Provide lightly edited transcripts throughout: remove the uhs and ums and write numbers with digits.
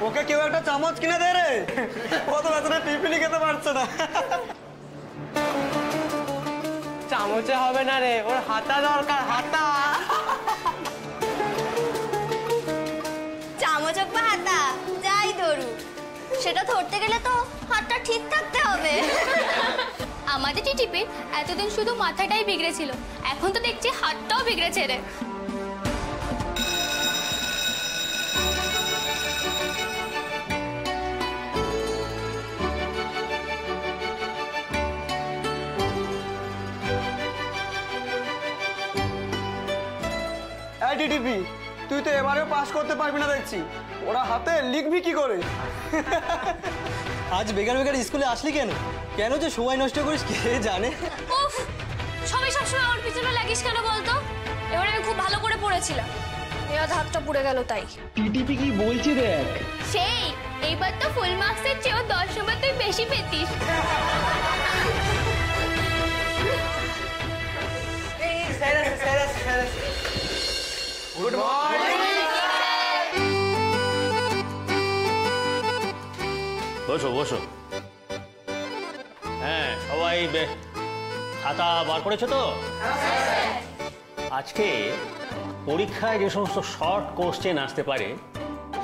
ওকে কেউ একটা চামচ কিনে দে রে, ও তো ভেতরে টিফিনি খেতে পারছে না। চামচে হবে না রে, ওর হাতা দরকার, হাতা। চামচ হোক বা হাতা যাই ধরু, সেটা ধরতে গেলে তো হাতটা ঠিক থাকতে হবে। আমাদের টিটিপির এতদিন শুধু মাথাটাই বিগড়েছিল, এখন তো দেখছি হাতটাও বিগড়েছে রে। টিটিপি, তুই তো এবারেও পাস করতে পারবি না দেখছি, ওরা হাতে লিখবি কি করে? আজ বেকার বেকার স্কুলে আসলি কেন? কেন যে সময় নষ্ট করিস কে জানে। উফ, সবাই সবসময় আমার পিছনে লাগিস কেন বলতো? এবারে আমি খুব ভালো করে পড়েছিলাম, এবার হাতটা পুড়ে গেল তাই। টিটিপি কি বলছি দেখ। সেই এইবার তো ফুল মার্কসের চেয়েও 10 নম্বর তুই বেশি পেতিস। Good morning. বসো বসো। হ্যাঁ, সবাই খাতা বার করেছো তো? আজকে পরীক্ষায় যে সমস্ত শর্ট কোশ্চেন আসতে পারে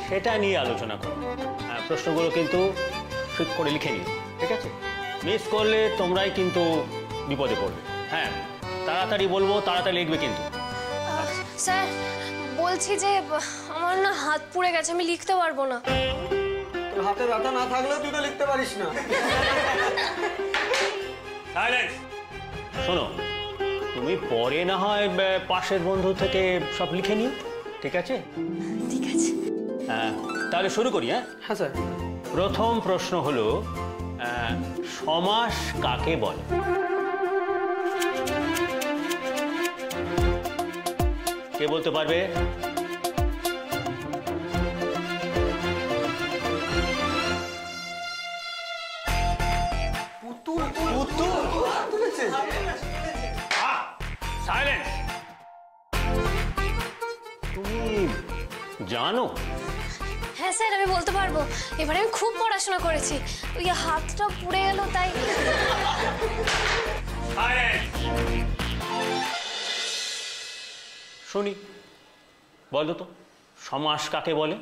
সেটা নিয়ে আলোচনা করো। প্রশ্নগুলো কিন্তু ঠিক করে লিখে নিও, ঠিক আছে? মিস করলে তোমরাই কিন্তু বিপদে পড়বে। হ্যাঁ, তাড়াতাড়ি বলবো, তাড়াতাড়ি লিখবে কিন্তু। স্যার বলছি যে আমার না হাত পুড়ে গেছে, আমি লিখতে পারবো না। তোর হাতে ব্যথা না থাকলেও তুই তো লিখতে পারিস না। সাইলেন্স। শোনো, তুমি পরে না হয় পাশের বন্ধু থেকে সব লিখে নিও, ঠিক আছে? ঠিক আছে। তাহলে শুরু করি। হ্যাঁ স্যার। প্রথম প্রশ্ন হলো, সমাস কাকে বলে? কে বলতে পারবে? সাইলেন্স। তুমি জানো? হ্যাঁ স্যার, আমি বলতে পারবো। এবারে আমি খুব পড়াশোনা করেছি, ওই হাতটা পুড়ে গেল তাই। শুনি, বলো তো সমাস কাকে বলে?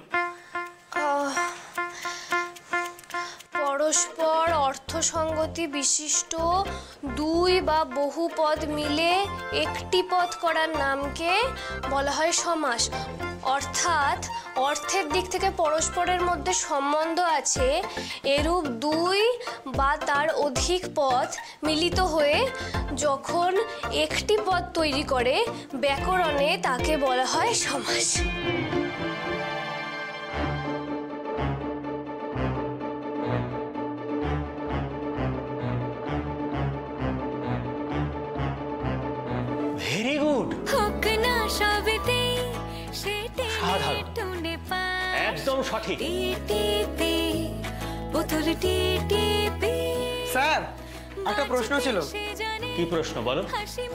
পরস্পর অর্থসঙ্গতি বিশিষ্ট দুই বা বহু পদ মিলে একটি পদ করার নামকে বলা হয় সমাস। অর্থাৎ অর্থের দিক থেকে পরস্পরের মধ্যে সম্বন্ধ আছে এরূপ দুই বা তার অধিক পদ মিলিত হয়ে যখন একটি পদ তৈরি করে ব্যাকরণে তাকে বলা হয় সমাস। Very good. একদম সঠিক। স্যার, একটা প্রশ্ন ছিল। কি প্রশ্ন বলো?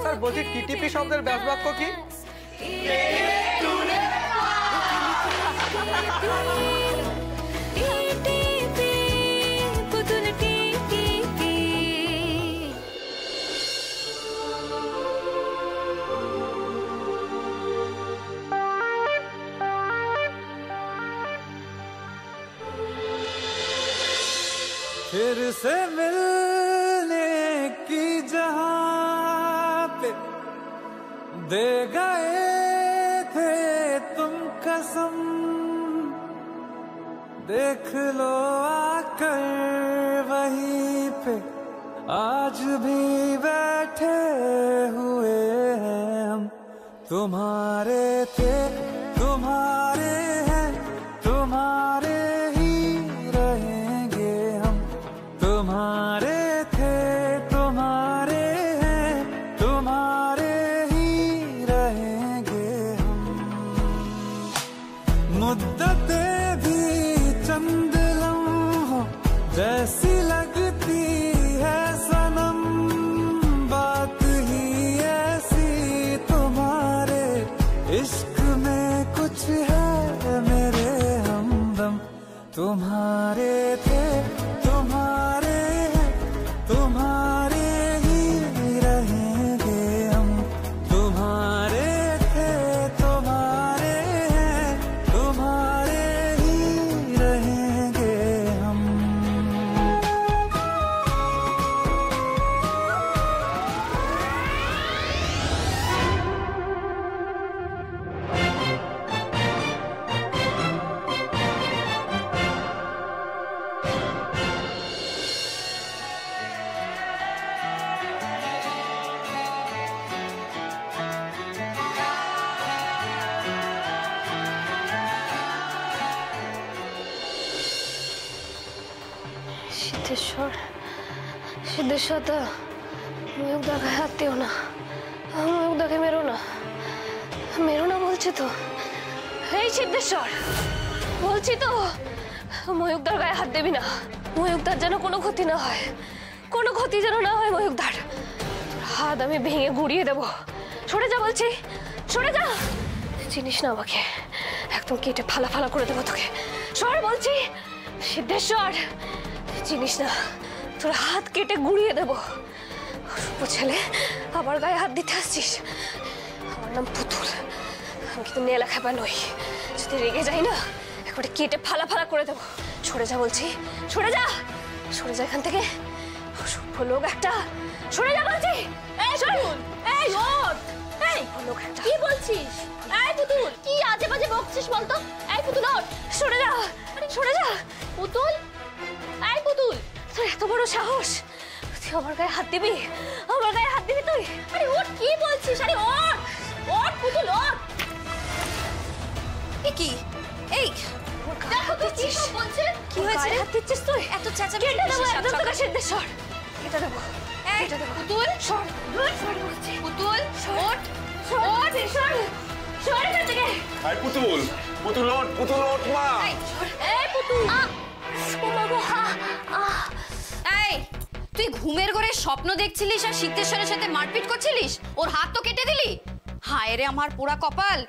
স্যার বলছি টিটিপি শব্দের ব্যাস বাক্য কি? फिर से मिलने की जहां पे दे गए थे तुम कसम, देख लो आकर वहीं पे आज भी बैठे हुए हैं हम। तुम्हारे थे तुम्हारे हैं तुम्हारे ही रहेंगे हम। तुम्हारे थे तुम्हारे हैं तुम्हारे ही रहेंगे हम। मुद्दतें भी चंद लम्हों जैसी लगती है सनम, बात ही ऐसी तुम्हारे इश्क में সিদ্ধেশ্বর, সিদ্ধেশ্বর তো ময়ূকদার গায়ে হাত দিও না, ময়ূকদাকে মেরো না, মেরো না বলছি তো। এই সিদ্ধেশ্বর, বলছি তো ময়ূকদার গায়ে হাত দেবি না। ময়ূকদার যেন কোনো ক্ষতি না হয়, কোনো ক্ষতি যেন না হয় ময়ূকদার। হাত আমি ভেঙে গুড়িয়ে দেবো। সরে যা বলছি, সরে যা। চিনিস না আমাকে, একদম কেটে ফালা ফালা করে দেবো তোকে। সর বলছি। সিদ্ধেশ্বর, চিনিস না, তোর হাত কেটে গুড়িয়ে দেবো। অসভ্য ছেলে, আবার গায়ে হাত দিতে আসছিস। আমার নাম পুতুল, আমি কিন্তু নেলা খাবা নই। যদি রেগে যাই না, একবারে কেটে ফালা ফালা করে দেবো। সরে যা বলছি, সরে যা, সরে যা এখান থেকে। অসভ্য লোক একটা, সরে যা বলছি। এই শুনুন, এই ওঠ, এই লোক একটা। কি বলছিস? এই পুতুল, কি আজে বাজে বকছিস বলতো? এই পুতুল ওঠ, সরে যা, সরে যা। পুতুল, এই পুতুল, তোর এত বড় সাহস, তুই আমার গায়ে হাত দিবি? আমার গায়ে হাত দিবি তুই? আরে ওঠ, কি বলছিস? আরে ওঠ, ওঠ পুতুল, ওঠ। এ কি? এই দেখো তুই কি সব বলছিস? কি হয়েছে? হাত দিচ্ছিস তুই? এত চেঁচামেচি কেটে দেবো একদম তোকে সিদ্ধেশ্বর, কেটে দেবো, কেটে দেবো। পুতুল সর, সর বলছি। পুতুল ওঠ, ওঠ, সর, সর এখান থেকে। আই পুতুল, পুতুল ওঠ, পুতুল ওঠ মা। এই পুতুল, ও মা গো, এই তুই ঘুমের ঘরে স্বপ্ন দেখছিলিস আর সিদ্ধেশ্বরের সাথে মারপিট করছিলিস, ওর হাত তো কেটে দিলি। হায় রে আমার পোড়া কপাল।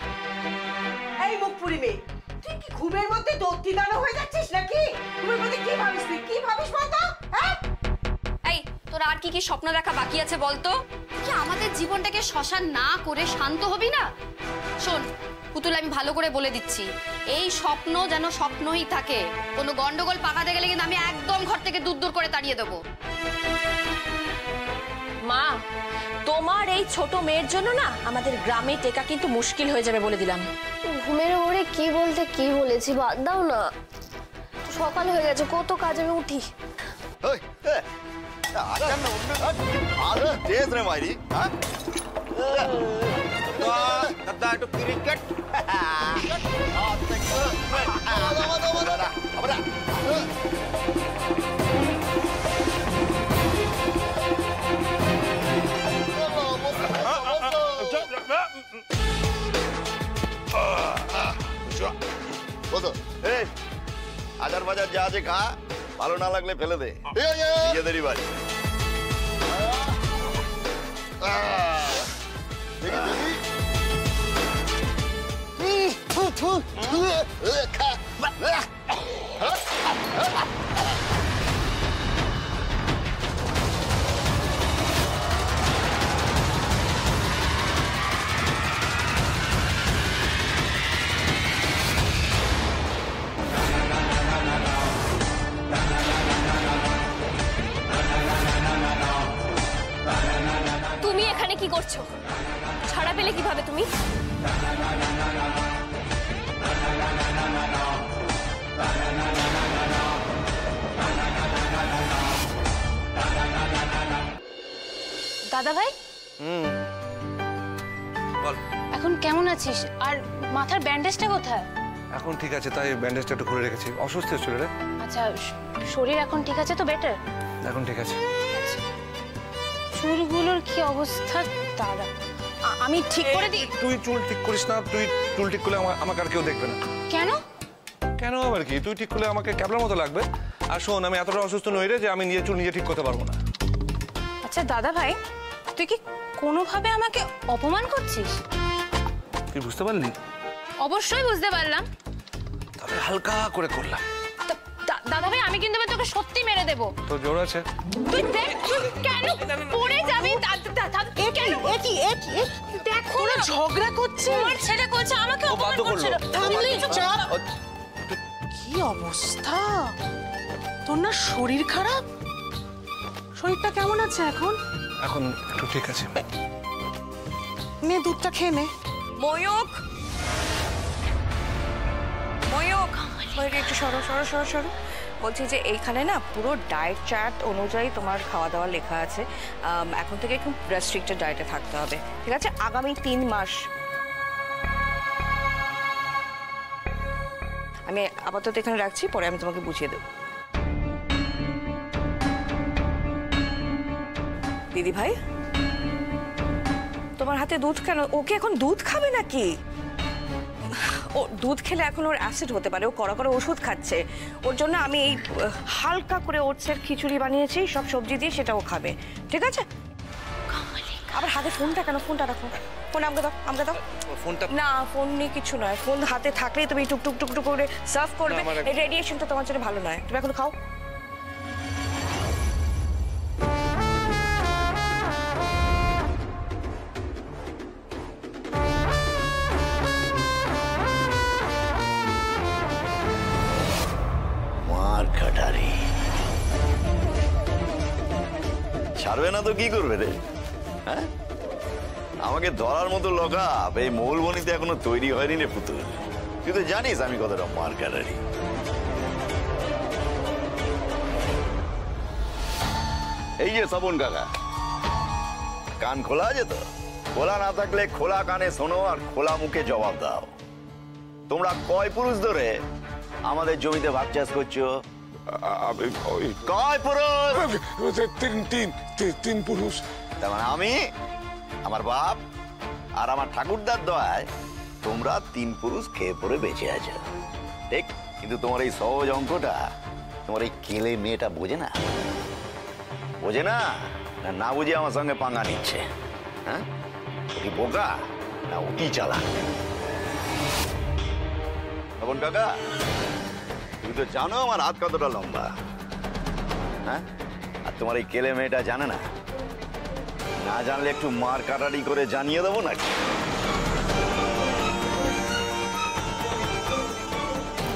এই মুখ পুরি মেয়ে, তুই কি ঘুমের মধ্যে দৌড়িদানো হয়ে যাচ্ছিস নাকি? ঘুমের মধ্যে কি ভাবিস তুই? কি ভাবিস বলতো? হ্যাঁ, এই তোর আর কি কি স্বপ্ন দেখা বাকি আছে বলতো? কি আমাদের জীবনটাকে শ্মশান না করে শান্ত হবি না? শোন পুতুল, আমি ভালো করে বলে দিচ্ছি, এই স্বপ্ন যেন স্বপ্নই থাকে। কোনো গন্ডগোল পাকাতে গেলে কিন্তু আমি একদম ঘর থেকে দূর দূর করে তাড়িয়ে দেবো। মা, তোমার এই ছোট মেয়ের জন্য না আমাদের গ্রামে টেকা কিন্তু মুশকিল হয়ে যাবে বলে দিলাম। ঘুমের ওরে কি বলতে কি বলেছি, বাদ দাও না। সকাল হয়ে গেছে, কত কাজ আমি উঠি। একটু ক্রিকেট আজার বাজার যা আছে খা, ভালো না লাগলে ফেলে দে, নিজেদেরই বাড়ি। তুমি এখানে কি করছো? ছাড়া পেলে কিভাবে তুমি? দাদা ভাই, বল। এখন কেমন আছিস? আর মাথার ব্যান্ডেজটা কোথায়? এখন ঠিক আছে, তাই ব্যান্ডেজটা একটু খুলে রেখেছি। অসুস্থ ছিল রে। আচ্ছা, শরীর এখন ঠিক আছে তো? বেটার এখন ঠিক আছে। চুলগুলোর কি অবস্থা দাদা? আমি ঠিক করে দিই। তুই চুল ঠিক করিস না, তুই চুল ঠিক করলে আমাকে আর কেউ দেখবে না। কেন? কেন আবার কি? তুই ঠিক করলে আমাকে ক্যাবলার মতো লাগবে। আর শোন, আমি এতটা অসুস্থ নই রে যে আমি নিজে চুল নিজে ঠিক করতে পারবো না। আচ্ছা দাদা ভাই, তুই কি কোনোভাবে আমাকে অপমান করছিস? তুই বুঝতে পারলি? অবশ্যই বুঝতে পারলাম। তবে হালকা করে করলাম। দাদা ভাই, আমি কিন্তু তোকে সত্যি মেরে দেবো। তোর জোর আছে? তুই দেখ, কেন পড়ে যাবি? কেন? দেখো না, ঝগড়া করছে। আমার ছেলে করছে, আমাকে অপমান করছে। কি অবস্থা তোর? না শরীর খারাপ? শরীরটা কেমন আছে এখন? এখন একটু ঠিক আছে। নে দুধটা খেয়ে নে। ময়ূক, ময়ূক, ময়ূক একটু সরো সরো সরো সরো। বলছি যে এইখানে না পুরো ডায়েট চার্ট অনুযায়ী তোমার খাওয়া দাওয়া লেখা আছে। এখন থেকে খুব রেস্ট্রিক্টেড ডায়েটে থাকতে হবে, ঠিক আছে? আগামী 3 মাস। আমি আপাতত এখানে রাখছি, পরে আমি তোমাকে বুঝিয়ে দেবো। দিদি ভাই, তোমার হাতে দুধ কেন? ওকে এখন দুধ খাবে নাকি? ও দুধ খেলে এখন ওর অ্যাসিড হতে পারে, ও কড়া করে ওষুধ খাচ্ছে। ওর জন্য আমি এই হালকা করে ওটসের খিচুড়ি বানিয়েছি, সব সবজি দিয়ে, সেটাও খাবে, ঠিক আছে? আবার হাতে ফোনটা কেন? ফোনটা রাখো, ফোন আমাকে দাও, আমাকে দাও ফোনটা। না, ফোন নিয়ে কিছু নয়, ফোন হাতে থাকলেই তুমি টুক টুক টুক করে সার্ভ করবে। এই রেডিয়েশনটা তোমার জন্য ভালো নয়, তুমি এখন খাও। কাটারি ছাড়বে না তো কি করবে রে? হ্যাঁ, আমাকে ধরার মতো লোকাপ এই মৌলবনিতে এখনো তৈরি হয়নি রে পুতুল। তুই তো জানিস আমি কতটা মার কাটারি। এই যে শ্রাবণ কাকা, কান খোলা আছে তো? খোলা না থাকলে খোলা কানে শোনো আর খোলা মুখে জবাব দাও। তোমরা কয় পুরুষ ধরে আমাদের জমিতে ভাগ চাষ করছো? কয় পুরুষ? তিন পুরুষ। তার মানে আমি, আমার বাপ আর আমার ঠাকুরদার দয়ায় তোমরা 3 পুরুষ খেয়ে পরে বেঁচে আছো, ঠিক? কিন্তু তোমার এই সহজ অঙ্কটা তোমার এই কেলে মেয়েটা বোঝে না, বোঝে না, না বুঝে আমার সঙ্গে পাঙ্গা নিচ্ছে। হ্যাঁ, ও কি বোকা না ও কি চালা? তখন কাকা, তুমি তো জানো আমার হাত কতটা লম্বা। হ্যাঁ, আর তোমার এই কেলে মেয়েটা জানে না? না জানলে একটু মার কাটারি করে জানিয়ে দেবো নাকি?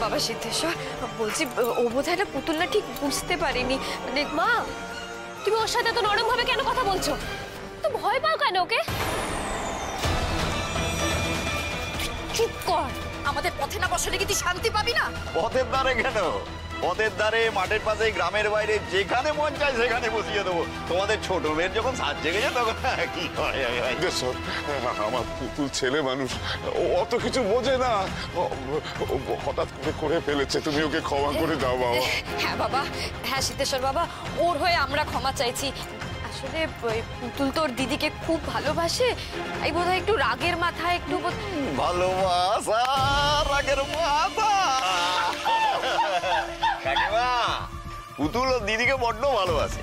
বাবা সিদ্ধেশ্বর, বলছি ও বোধহয় একটা পুতুল না, ঠিক বুঝতে পারিনি। মানে মা, তুমি ওর সাথে তো নরম ভাবে কেন কথা বলছো? তো ভয় পাও কেন ওকে? চুপ কর, আমাদের পথে না বসলে কি তুই শান্তি পাবি না? পথের ধারে কেন? পথের ধারে, মাঠের পাশে, গ্রামের বাইরে, যেখানে মন চায় সেখানে বসিয়ে দেবো। তোমাদের ছোট মেয়ের যখন সাজ জেগেছে তখন কি হয়? আমার পুতুল ছেলে মানুষ, ও অত কিছু বোঝে না, হঠাৎ করে ফেলেছে, তুমি ওকে ক্ষমা করে দাও বাবা। হ্যাঁ বাবা, হ্যাঁ সিদ্ধেশ্বর বাবা, ওর হয়ে আমরা ক্ষমা চাইছি। আসলে পুতুল তোর দিদিকে খুব ভালোবাসে, এই বোধহয় একটু রাগের মাথায় একটু ভালোবাসা, রাগের মাথা। কাকিমা, পুতুল ওর দিদিকে বড্ড ভালোবাসে,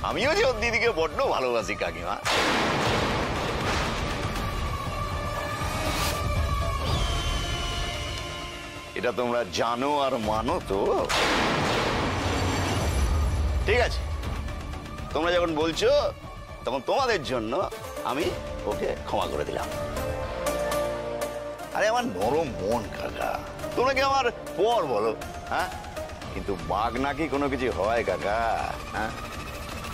আমিও যে ওর দিদিকে বড্ড ভালোবাসি কাকিমা। এটা তোমরা জানো আর মানো তো? ঠিক আছে, তোমরা যখন বলছো তখন তোমাদের জন্য আমি ওকে ক্ষমা করে দিলাম। আরে আমার নরম মন কাকা, তোমরা কি আমার পর বলো? হ্যাঁ, কিন্তু বাঘ নাকি কোনো কিছু হয় কাকা? হ্যাঁ,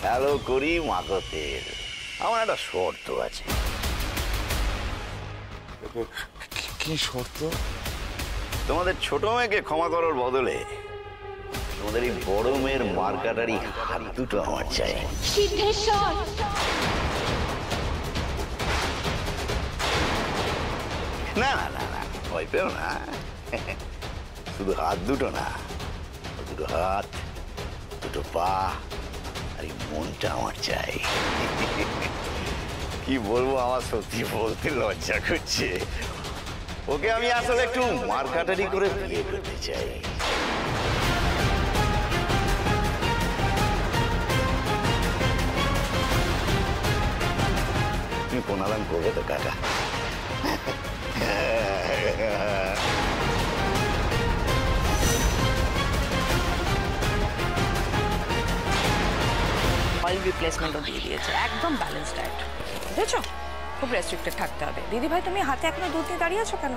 হ্যালো করি মাকতের, আমার একটা শর্ত আছে। কি শর্ত? তোমাদের ছোট মেয়েকে ক্ষমা করার বদলে তোমাদের এই বড় মেয়ের মার কাটারি হাত দুটো আমার চাই। সিদ্ধেশ্বর, না না না না, ভয় পেও না, শুধু হাত দুটো না, দুটো হাত, দুটো পা, আর এই মনটা আমার চাই। কি বলবো, আমার সত্যি বলতে লজ্জা করছে। ওকে আমি আসলে একটু মার কাটারি করে বিয়ে করতে চাই। তুমি প্রণাম করবে তো কাকা? অয়েল রিপ্লেসমেন্টও দিয়ে দিয়েছে, একদম ব্যালেন্স ডায়েট, বুঝেছো? খুব রেস্ট্রিক্টেড থাকতে হবে। দিদি ভাই, তুমি হাতে এখনো দুধ নিয়ে দাঁড়িয়ে আছো কেন?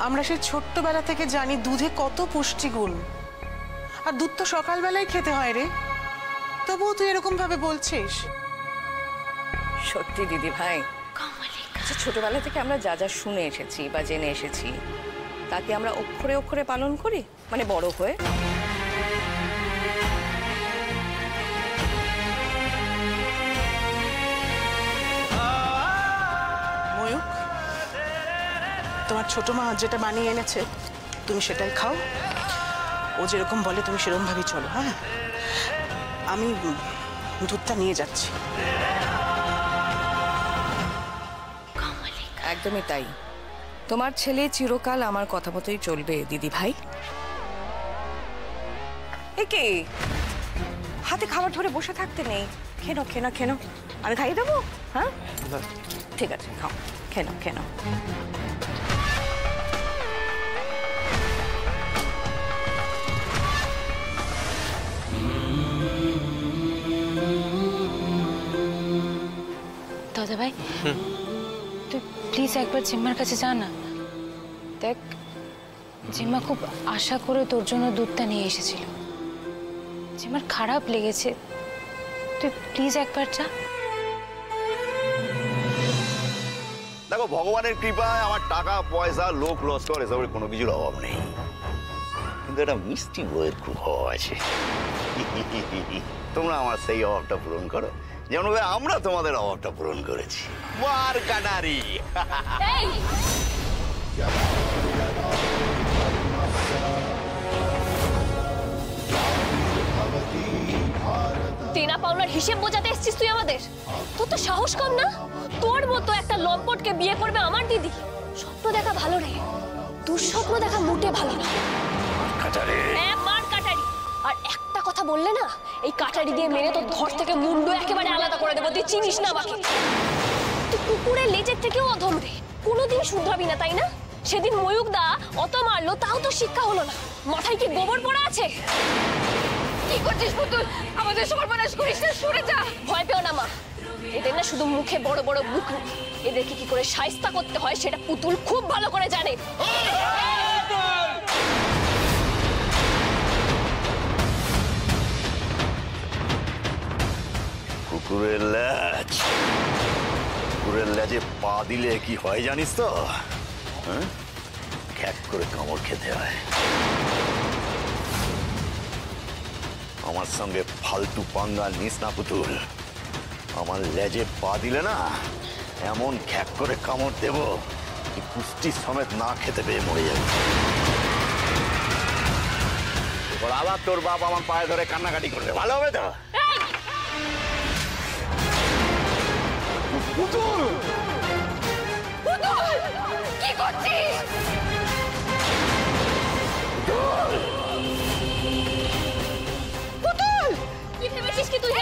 আমরা সেই ছোট্টবেলা থেকে জানি দুধে কত পুষ্টিগুণ, আর দুধ তো সকালবেলায় খেতে হয় রে, তবুও তুই এরকম ভাবে বলছিস? সত্যি দিদি ভাই, ছোটবেলা থেকে আমরা যা যা শুনে এসেছি বা জেনে এসেছি তাকে আমরা অক্ষরে অক্ষরে পালন করি, মানে বড় হয়ে। ময়ূক, তোমার ছোট মা যেটা বানিয়ে এনেছে তুমি সেটাই খাও, ও যেরকম বলে তুমি সেরকম ভাবেই চলো। হ্যাঁ, আমি দুধটা নিয়ে যাচ্ছি। একদমই তাই। তোমার ছেলে চিরকাল আমার কথা মতোই চলবে দিদি ভাই। একে হাতে খাবার ধরে বসে থাকতে নেই, খেনো খেনো খেনো, আমি খাইয়ে দেবো। হ্যাঁ ঠিক আছে, খাও, খেনো খেনো। দাদা ভাই, তুই প্লিজ একবার জিম্মার কাছে যা না। দেখ, জিম্মা খুব আশা করে তোর জন্য দুধটা নিয়ে এসেছিল। জিম্মার খারাপ লেগেছে, তুই প্লিজ একবার যা। দেখো, ভগবানের কৃপায় আমার টাকা পয়সা লোক লস্কর এসবের কোনো কিছুর অভাব নেই, কিন্তু একটা মিষ্টি বইয়ের খুব অভাব আছে। তোমরা আমার সেই অভাবটা পূরণ করো, যেমন আমরা তোমাদের অভাবটা পূরণ করেছি। মার কানারি। দেনা পাওনার হিসেব বোঝাতে এসেছিস তুই আমাদের? তোর তো সাহস কম না? তোর মতো একটা লম্পটকে বিয়ে করবে আমার দিদি? স্বপ্ন দেখা ভালো রে, দুঃস্বপ্ন দেখা মোটে ভালো না। মার কাটারি। আর একটা কথা বললে না, এই কাটারি দিয়ে মেরে তোর ধর থেকে মুন্ডু একেবারে আলাদা করে দেবো। তুই চিনিস না আমাকে? তুই কুকুরের লেজের থেকেও অধম রে, কোনোদিন শুধরাবি না, তাই না? সেদিন ময়ূক দা অত মারলো, তাও তো শিক্ষা হলো না। মাথায় কি গোবর পড়া আছে? কি করছিস পুতুল? আমাদের সর্বনাশ করিস না, সরে যা। ভয় পেও না মা, এদের না শুধু মুখে বড় বড় বুক, এদেরকে কি করে শায়েস্তা করতে হয় সেটা পুতুল খুব ভালো করে জানে। কুকুরের লেজ, কুকুরের লেজে পা দিলে কি হয় জানিস তো? খ্যাক করে কামড় খেতে হয়। আমার সঙ্গে ফালতু পাঙ্গা নিস না পুতুল। আমার লেজে পা দিলে না, এমন খ্যাক করে কামড় দেব কি পুষ্টি সমেত না খেতে পেয়ে মরে যাবে। আবার তোর বাপ আমার পায়ে ধরে কান্নাকাটি করবে, ভালো হবে তো? পুতুল! পুতুল! কি করছিস? পুতুল! কি ভেবেছিস কি তুই?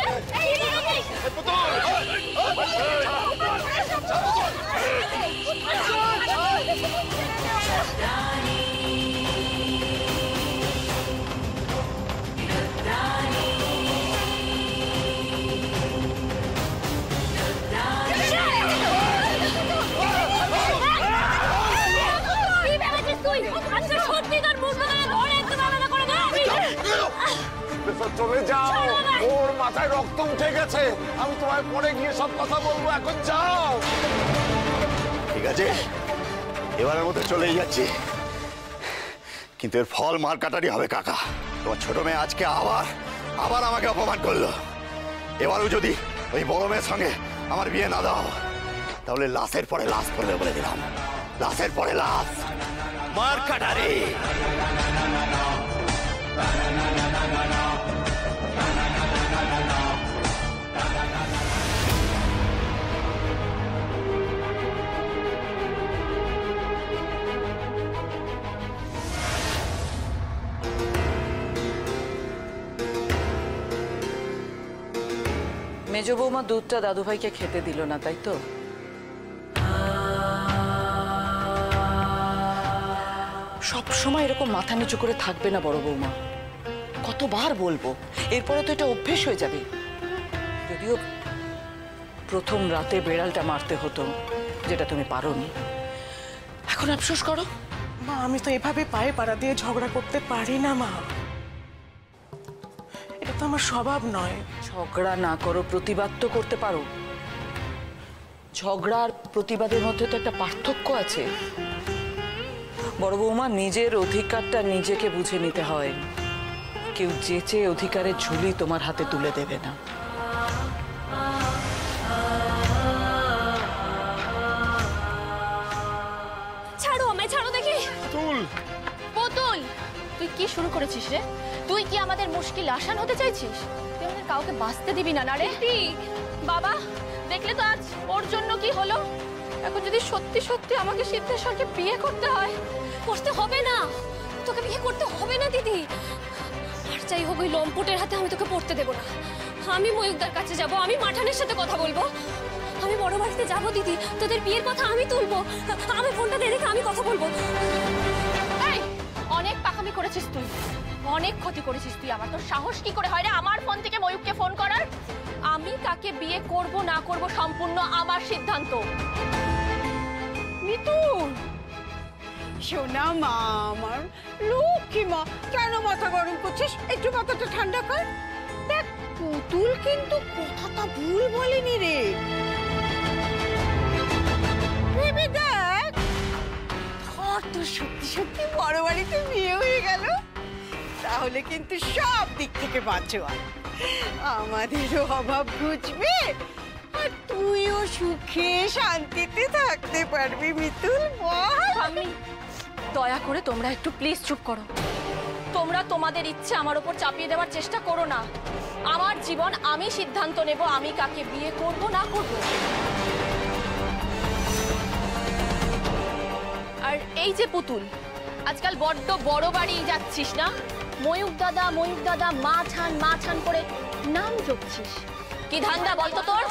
চলে যাও, ওর মাথায় রক্ত উঠে গেছে। আমি তোমায় পরে গিয়ে সব কথা বলবো, এখন যাও। ঠিক আছে, এবারের মধ্যে চলেই যাচ্ছি, কিন্তু এর ফল মার কাটারি হবে কাকা। তোমার ছোট মেয়ে আজকে আবার আমাকে অপমান করলো। এবারও যদি ওই বড় মেয়ের সঙ্গে আমার বিয়ে না দাও, তাহলে লাশের পরে লাশ পড়বে বলে দিলাম। লাশের পরে লাশ, মার কাটারি। মেজ বৌমা দুধটা দাদুভাইকে খেতে দিল না, তাই তো? সব সময় এরকম মাথা নিচু করে থাকবে না বড় বৌমা, কতবার বলবো, এরপরে তো এটা অভ্যেস হয়ে যাবে। যদিও প্রথম রাতে বেড়ালটা মারতে হতো, যেটা তুমি পারোনি, এখন আফসোস করো। মা, আমি তো এভাবে পায়ে পাড়া দিয়ে ঝগড়া করতে পারি না মা, এটা তো আমার স্বভাব নয়। ঝগড়া না করো, প্রতিবাদ তো করতে পারো। ঝগড়া আর প্রতিবাদের মধ্যে তো একটা পার্থক্য আছে। বড় বৌমা, নিজের অধিকারটা নিজেকে বুঝে নিতে হয়। কেউ যেচে অধিকারের ঝুলি তোমার হাতে তুলে দেবে না। ছাড়ো আমায়, ছাড়ো দেখি। পুতুল! পুতুল! তুই কি শুরু করেছিস রে? তুই কি আমাদের মুশকিল আসান হতে চাইছিস? তুই আমাদের কাউকে বাঁচতে দিবি না, না রে? বাবা, দেখলে তো আজ ওর জন্য কি হলো। এখন যদি সত্যি সত্যি আমাকে সিদ্ধেশ্বরকে বিয়ে করতে হয়, করতে হবে না, তোকে বিয়ে করতে হবে না দিদি। আর যাই হোক ওই লম্পটের হাতে আমি তোকে পড়তে দেবো না। আমি ময়ূকদার কাছে যাব, আমি মাঠানের সাথে কথা বলবো, আমি বড় বাড়িতে যাবো দিদি, তোদের বিয়ের কথা আমি তুলবো। আমি ফোনটা দিয়ে রেখে আমি কথা বলবো। এই, অনেক পাকামি করেছিস তুই, অনেক ক্ষতি করেছিস তুই আমার। তোর সাহস কি করে হয় রে আমার ফোন থেকে ময়ূককে ফোন করার? আমি কাকে বিয়ে করব না করব সম্পূর্ণ আমার সিদ্ধান্ত। মিতুল, সোনা মা আমার, লক্ষ্মী মা, কেন মাথা গরম করছিস? একটু মাথাটা ঠান্ডা কর। দেখ পুতুল কিন্তু কথাটা ভুল বলেনি রে। ভেবে দেখ, ধর তোর সত্যি সত্যি বড় বাড়িতে বিয়ে হয়ে গেল, তাহলে কিন্তু সব দিক থেকে বাঁচোয়া। আমাদেরও অভাব ঘুচবে আর তুইও সুখে শান্তিতে থাকতে পারবি মিতুল। বল। আমি দয়া করে তোমরা একটু প্লিজ চুপ করো। তোমরা তোমাদের ইচ্ছে আমার উপর চাপিয়ে দেওয়ার চেষ্টা করো না। আমার জীবন আমি সিদ্ধান্ত নেব, আমি কাকে বিয়ে করব না করব। আর এই যে পুতুল, আজকাল বড্ড বড় বাড়ি যাচ্ছিস না, ময়ূক দাদা মা ছান করে নাম জপছিস। কি ধান্দা বলতো তোর?